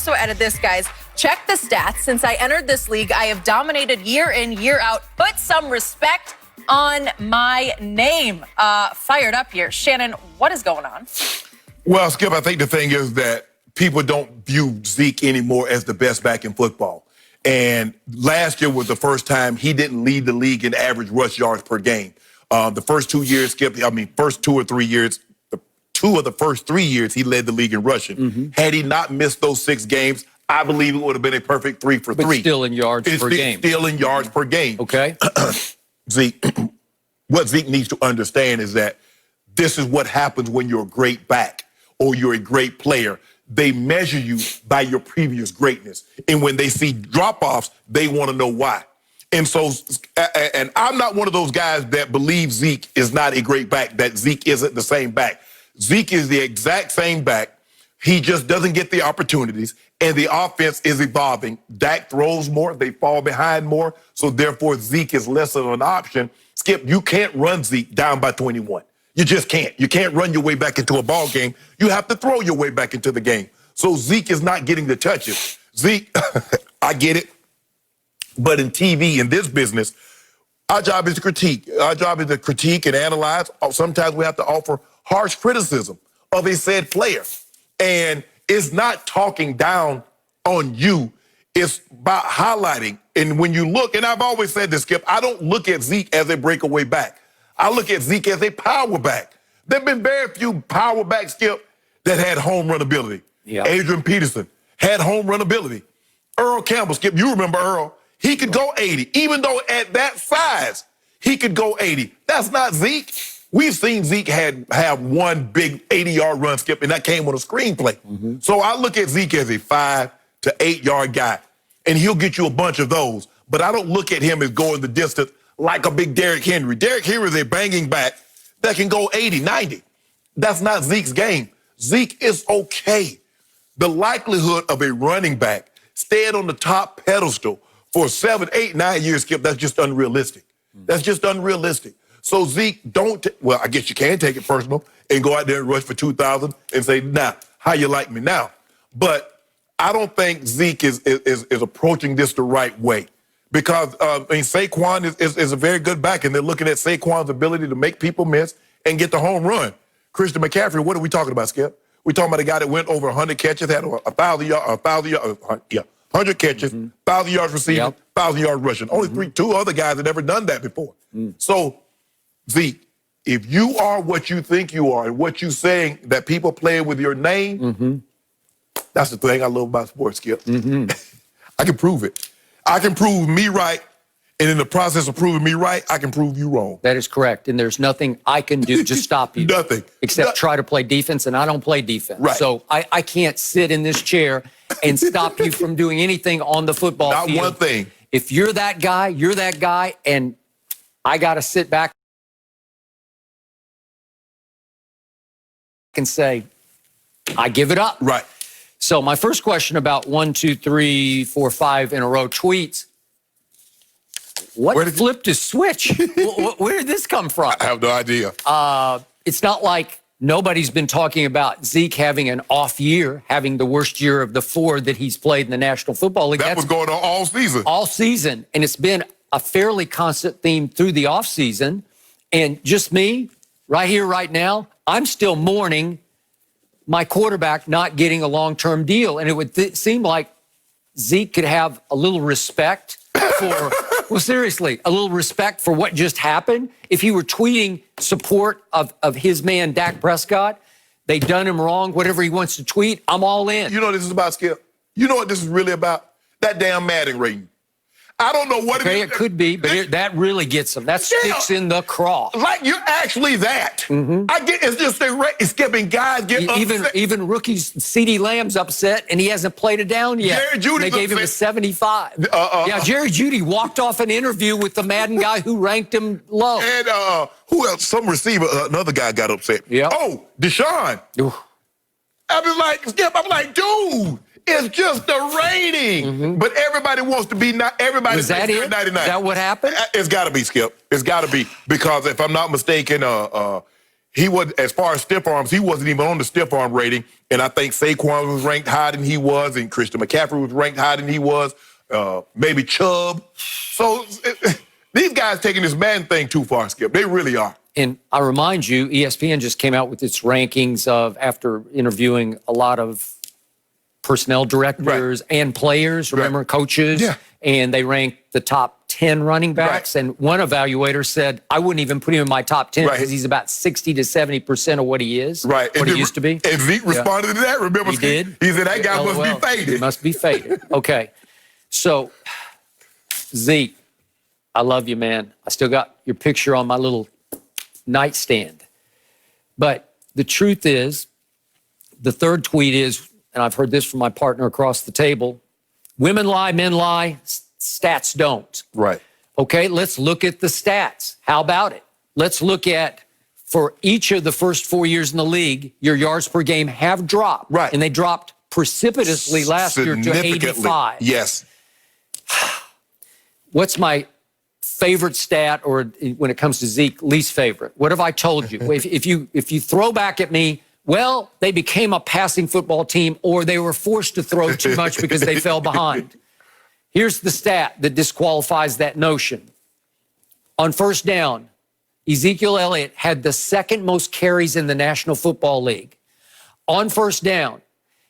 Also added this, guys. Check the stats. Since I entered this league, I have dominated year in, year out. Put some respect on my name. Fired up here. Shannon, what is going on? Well, Skip, I think the thing is that people don't view Zeke anymore as the best back in football. And last year was the first time he didn't lead the league in average rush yards per game. The first 2 years, Skip, first 2 or 3 years, two of the first 3 years, he led the league in rushing. Mm-hmm. Had he not missed those 6 games, I believe it would have been a perfect 3 for 3. But still in yards per game. Still in yards per game. Okay. Zeke, what Zeke needs to understand is that this is what happens when you're a great back or you're a great player. They measure you by your previous greatness. And when they see drop-offs, they want to know why. And so, and I'm not one of those guys that believe Zeke is not a great back, that Zeke isn't the same back. Zeke is the exact same back. He just doesn't get the opportunities, and the offense is evolving. Dak throws more, they fall behind more, so therefore Zeke is less of an option. Skip, you can't run Zeke down by 21. You just can't. You can't run your way back into a ball game. You have to throw your way back into the game. So Zeke is not getting the touches. Zeke, I get it. But in TV, in this business, our job is to critique. Our job is to critique and analyze. Sometimes we have to offer harsh criticism of a said player. And it's not talking down on you. It's about highlighting. And when you look, and I've always said this, Skip, I don't look at Zeke as a breakaway back. I look at Zeke as a power back. There have been very few power backs, Skip, that had home run ability. Yep. Adrian Peterson had home run ability. Earl Campbell, Skip, you remember Earl. He could go 80, even though at that size, he could go 80. That's not Zeke. We've seen Zeke have one big 80-yard run, Skip, and that came with a screenplay. Mm-hmm. So I look at Zeke as a 5 to 8 yard guy, and he'll get you a bunch of those. But I don't look at him as going the distance like a big Derrick Henry. Derrick Henry is a banging back that can go 80, 90. That's not Zeke's game. Zeke is okay. The likelihood of a running back staying on the top pedestal for 7, 8, 9 years, Skip, that's just unrealistic. That's just unrealistic. So Zeke, well, I guess you can take it personal and go out there and rush for 2,000 and say, nah, how you like me now? But I don't think Zeke is approaching this the right way because, Saquon is a very good back, and they're looking at Saquon's ability to make people miss and get the home run. Christian McCaffrey, what are we talking about, Skip? We're talking about a guy that went over 100 catches, had 1,000 yards, 100 catches, 1,000 yards receiving, 1,000 yards rushing. Only two other guys had ever done that before. So, Zeke, if you are what you think you are and what you're saying that people play with your name, that's the thing I love about sports, Skip. I can prove it. I can prove me right, and in the process of proving me right, I can prove you wrong. That is correct, and there's nothing I can do to stop you. Nothing. Except try to play defense, and I don't play defense. Right. So I can't sit in this chair and stop you from doing anything on the football field. Not one thing. If you're that guy, and I got to sit back and say, I give it up. Right. So my first question about 1, 2, 3, 4, 5 in a row tweets. What flipped his switch? Where did this come from? I have no idea. It's not like nobody's been talking about Zeke having an off year, having the worst year of the 4 that he's played in the National Football League. That was going on all season. All season. And it's been a fairly constant theme through the offseason. And just me, right here, right now, I'm still mourning my quarterback not getting a long-term deal. And it would seem like Zeke could have a little respect for, well, seriously, a little respect for what just happened. If he were tweeting support of his man, Dak Prescott, they done him wrong, whatever he wants to tweet, I'm all in. You know what this is about, Skip? You know what this is really about? That damn Madden rating. I don't know what it could be, but that really gets him. That sticks in the craw. Like, you're actually that. I get it's just it's skipping guys get upset. Even rookies, CeeDee Lamb's upset, and he hasn't played it down yet. Jerry Jeudy's They gave him a 75. Yeah, Jerry Jeudy walked off an interview with the Madden guy who ranked him low. And who else? Some receiver, another guy got upset. Yeah. Oh, Deshaun. I was like, Skip, I'm like, dude. It's just the rating. But everybody wants to be, everybody Was that it? 99. Is that what happened? It's got to be, Skip. It's got to be. Because if I'm not mistaken, he was, as far as stiff arms, he wasn't even on the stiff arm rating. And I think Saquon was ranked higher than he was, and Christian McCaffrey was ranked higher than he was. Maybe Chubb. So these guys taking this Madden thing too far, Skip. They really are. And I remind you, ESPN just came out with its rankings of, after interviewing a lot of personnel directors and players, remember, coaches, and they ranked the top 10 running backs. And one evaluator said, I wouldn't even put him in my top 10 because he's about 60 to 70% of what he is, what he used to be. And Zeke responded to that, remember? He did. He said, that guy must be faded. He must be faded. Okay. So, Zeke, I love you, man. I still got your picture on my little nightstand. But the truth is, the third tweet is, and I've heard this from my partner across the table, women lie, men lie, stats don't. Right. Okay, let's look at the stats. How about it? Let's look at, for each of the first 4 years in the league, your yards per game have dropped. Right. And they dropped precipitously last year to 85. Yes. What's my favorite stat, or when it comes to Zeke, least favorite? What have I told you? if you throw back at me, well, they became a passing football team, or they were forced to throw too much because they fell behind. Here's the stat that disqualifies that notion. On first down, Ezekiel Elliott had the second most carries in the National Football League. On first down,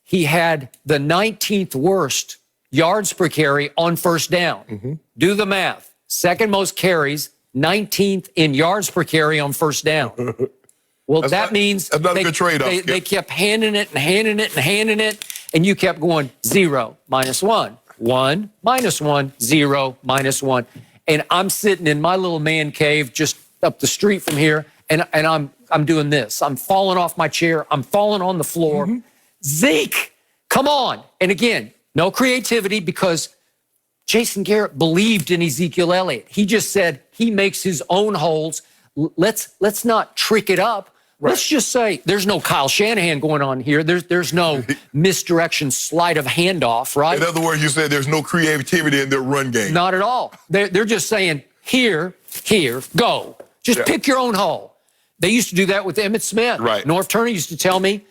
he had the 19th worst yards per carry on first down. Do the math. Second most carries, 19th in yards per carry on first down. Well, that means another good trade-off. They kept handing it and handing it and handing it, and you kept going 0, -1, 1, -1, 0, -1. And I'm sitting in my little man cave just up the street from here, and I'm doing this. I'm falling off my chair. I'm falling on the floor. Zeke, come on. And again, no creativity, because Jason Garrett believed in Ezekiel Elliott. He just said he makes his own holes. Let's not trick it up. Let's just say there's no Kyle Shanahan going on here. There's no misdirection, sleight of handoff, right? In other words, you said there's no creativity in their run game. Not at all. They're just saying, here, go. Just pick your own hole. They used to do that with Emmitt Smith. Right. North Turner used to tell me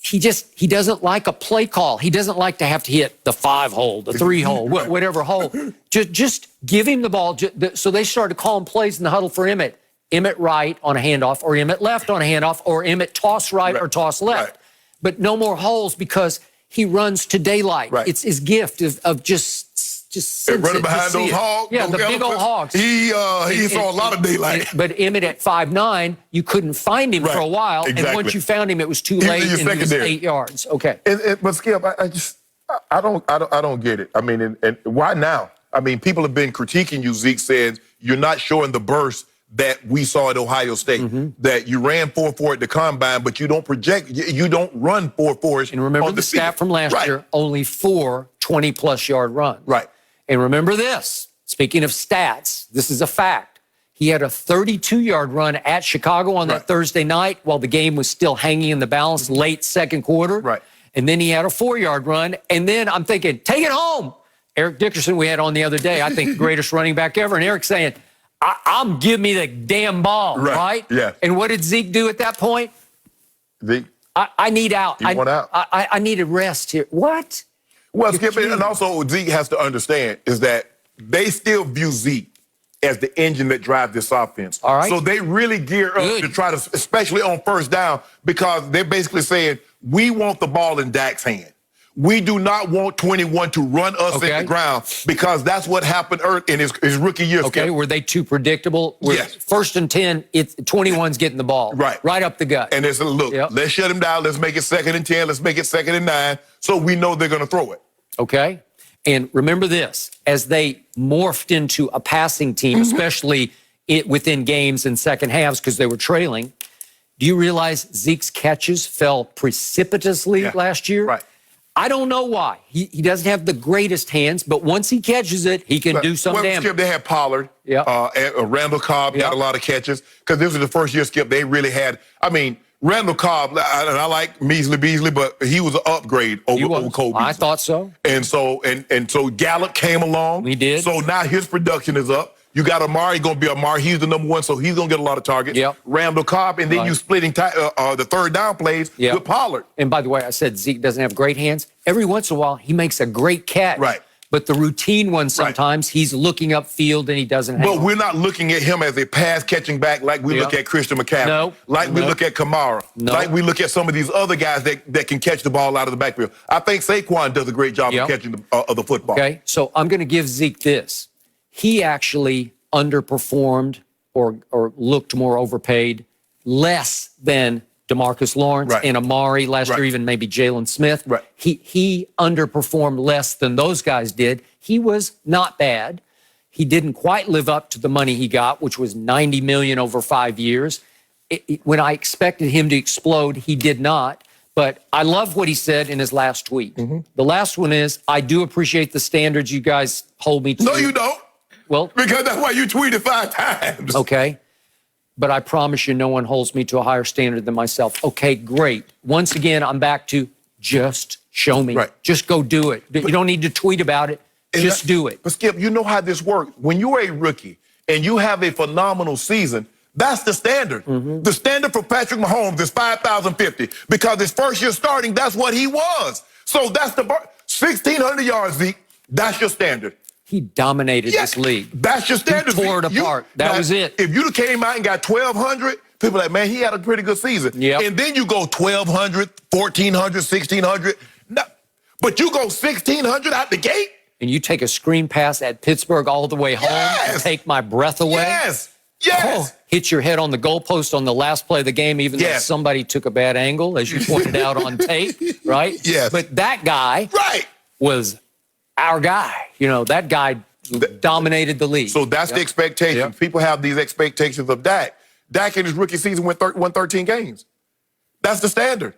he doesn't like a play call. He doesn't like to have to hit the 5 hole, the 3 hole, whatever hole. Just give him the ball. So they started calling plays in the huddle for Emmitt. Emmitt right on a handoff, or Emmitt left on a handoff, or Emmitt toss right or toss left. But no more holes, because he runs to daylight. It's his gift of just running behind those hogs. Yeah, the big old hogs. He saw a lot of daylight. But Emmitt at 5'9", you couldn't find him for a while. Exactly. And once you found him, it was too late, and it was 8 yards. Okay. But Skip, I don't get it. I mean, and why now? I mean, people have been critiquing you, Zeke, says you're not showing the burst that we saw at Ohio State, that you ran 4.4 at the combine, but you don't project, you don't run 4.4s. And remember the stat from last year, only 4 20-plus yard runs. Right. And remember this, speaking of stats, this is a fact. He had a 32-yard run at Chicago on that Thursday night while the game was still hanging in the balance late second quarter. Right. And then he had a 4-yard run. And then I'm thinking, take it home. Eric Dickerson we had on the other day, I think the greatest running back ever. And Eric saying, I'm give me the damn ball, right? Yeah. And what did Zeke do at that point? Zeke? I need out. He went out. I need a rest here. What? Well, Skip, and also what Zeke has to understand is that they still view Zeke as the engine that drives this offense. All right. So they really gear up to try to, especially on first down, because they're basically saying, we want the ball in Dak's hand. We do not want 21 to run us in the ground, because that's what happened in his rookie year. Okay, were they too predictable? Yes. First and 10, 21's getting the ball. Right up the gut. And they said, look, let's shut him down. Let's make it 2nd and 10. Let's make it 2nd and 9. So we know they're going to throw it. Okay. And remember this, as they morphed into a passing team, especially within games and second halves because they were trailing, do you realize Zeke's catches fell precipitously last year? Right. I don't know why. He doesn't have the greatest hands, but once he catches it, he can do some damage. Skip, they had Pollard. Randall Cobb got a lot of catches, because this was the first year, Skip, they really had, I mean, Randall Cobb, I like Measley Beasley, but he was an upgrade over Cole Beasley. I thought so. And so Gallup came along. He did. So now his production is up. You got Amari, going to be Amari. He's the number one, so he's going to get a lot of targets. Yep. Randall Cobb, and then Right. you splitting the third down plays Yep. with Pollard. And by the way, I said Zeke doesn't have great hands. Every once in a while, he makes a great catch. Right. But the routine one, sometimes he's looking upfield and he doesn't have. But we're not looking at him as a pass-catching back like we look at Christian McCaffrey, No. like we No. look at Kamara, No. like we look at some of these other guys that can catch the ball out of the backfield. I think Saquon does a great job of catching the football. Okay, so I'm going to give Zeke this. He actually underperformed or looked more overpaid, less than DeMarcus Lawrence and Amari last year, even maybe Jalen Smith. Right. He underperformed less than those guys did. He was not bad. He didn't quite live up to the money he got, which was $90 million over 5 years. When I expected him to explode, he did not. But I love what he said in his last tweet. The last one is, I do appreciate the standards you guys hold me to. No, you don't. Well, Because that's why you tweeted 5 times. okay. But I promise you, no one holds me to a higher standard than myself. Okay, great. Once again, I'm back to just show me. Right. Just go do it. You don't need to tweet about it. Just do it. But Skip, you know how this works. When you're a rookie and you have a phenomenal season, that's the standard. The standard for Patrick Mahomes is 5,050 because his first year starting, that's what he was. So that's the 1,600 yards, Zeke. That's your standard. He dominated this league. That's your standard. He tore it apart. That was it. If you'd have came out and got 1,200, people are like, man, he had a pretty good season. Yep. And then you go 1,200, 1,400, 1,600. No, but you go 1,600 out the gate? And you take a screen pass at Pittsburgh all the way home and take my breath away. Yes. Yes. Oh, hit your head on the goalpost on the last play of the game, even though somebody took a bad angle, as you pointed out on tape, right? Yes. But that guy was our guy. You know, that guy dominated the league. So that's the expectation. Yep. People have these expectations of Dak. Dak in his rookie season won 13 games. That's the standard.